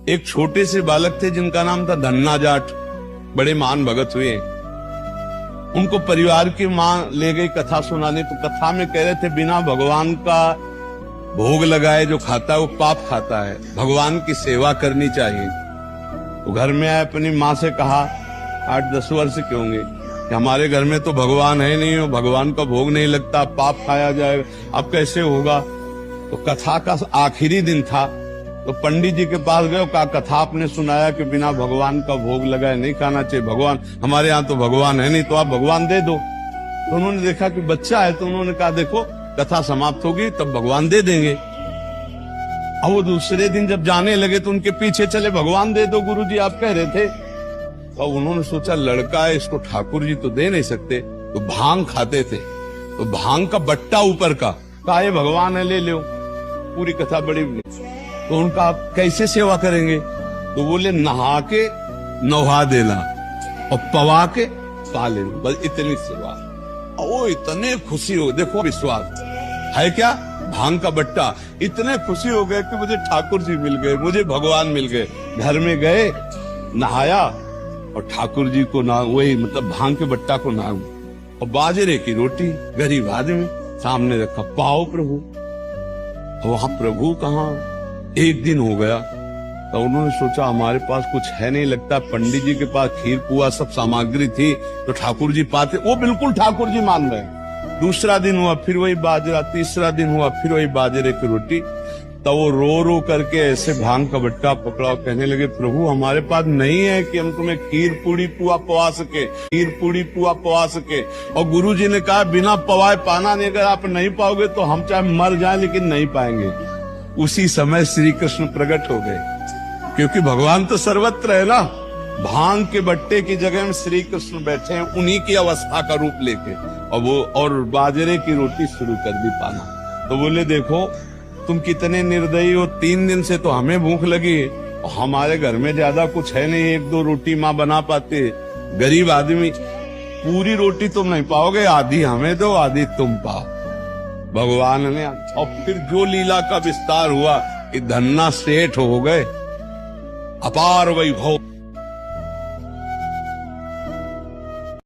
एक छोटे से बालक थे जिनका नाम था धन्ना जाट, बड़े महान भगत हुए। उनको परिवार की मां ले गई कथा सुनाने, तो कथा में कह रहे थे बिना भगवान का भोग लगाए जो खाता है वो पाप खाता है, भगवान की सेवा करनी चाहिए। तो घर में आए, अपनी माँ से कहा, 8-10 वर्ष के होंगे, कि हमारे घर में तो भगवान है नहीं, भगवान का भोग नहीं लगता, पाप खाया जाएगा, अब कैसे होगा। तो कथा का आखिरी दिन था, तो पंडित जी के पास गए, कहा कथा आपने सुनाया कि बिना भगवान का भोग लगाए नहीं खाना चाहिए, भगवान हमारे यहाँ तो भगवान है नहीं, तो आप भगवान दे दो। तो उन्होंने देखा कि बच्चा है, तो उन्होंने कहा देखो कथा समाप्त होगी तब भगवान दे देंगे। अब वो दूसरे दिन जब जाने लगे तो उनके पीछे चले, भगवान दे दो गुरुजी आप कह रहे थे। तो उन्होंने सोचा लड़का है, इसको ठाकुर जी तो दे नहीं सकते, तो भांग खाते थे, तो भांग का बट्टा ऊपर का, कहा ये भगवान है ले लो। पूरी कथा बड़ी, तो उनका कैसे सेवा करेंगे, तो बोले नहा के नहा देना और पवा के पा लेना, बस इतनी सेवा। वो इतने खुशी हो, देखो विश्वास है क्या, भांग का बट्टा, इतने खुशी हो गए कि मुझे ठाकुर जी मिल गए, मुझे भगवान मिल गए। घर में गए, नहाया और ठाकुर जी को ना, वही मतलब भांग के बट्टा को ना, और बाजरे की रोटी, गरीब आदमी सामने रखा, पाओ प्रभु। वहां प्रभु कहाँ, एक दिन हो गया, तो उन्होंने सोचा हमारे पास कुछ है नहीं, लगता पंडित जी के पास खीर पुआ सब सामग्री थी तो ठाकुर जी पाते, वो बिल्कुल ठाकुर जी मान रहे। दूसरा दिन हुआ फिर वही बाजरा, तीसरा दिन हुआ फिर वही बाजरे की रोटी। तो वो रो रो करके ऐसे भांग का बट्टा पकड़ा, कहने लगे प्रभु हमारे पास नहीं है कि हम तुम्हें खीर पूड़ी पुआ पवा सके, खीर पूड़ी पुआ पवा सके। और गुरु जी ने कहा बिना पवाए पाना नहीं, अगर आप नहीं पाओगे तो हम चाहे मर जाए लेकिन नहीं पाएंगे। उसी समय श्री कृष्ण प्रकट हो गए, क्योंकि भगवान तो सर्वत्र है ना। भांग के बट्टे की जगह में श्री कृष्ण बैठे हैं, उन्हीं की अवस्था का रूप लेके, और वो और बाजरे की रोटी शुरू कर दी पाना। तो बोले देखो तुम कितने निर्दयी हो, 3 दिन से तो हमें भूख लगी, और हमारे घर में ज्यादा कुछ है नहीं, 1-2 रोटी माँ बना पाते, गरीब आदमी, पूरी रोटी तुम नहीं पाओगे, आधी हमें दो आधी तुम पाओ। भगवान ने, और फिर जो लीला का विस्तार हुआ कि धन्ना सेठ हो गए, अपार वैभव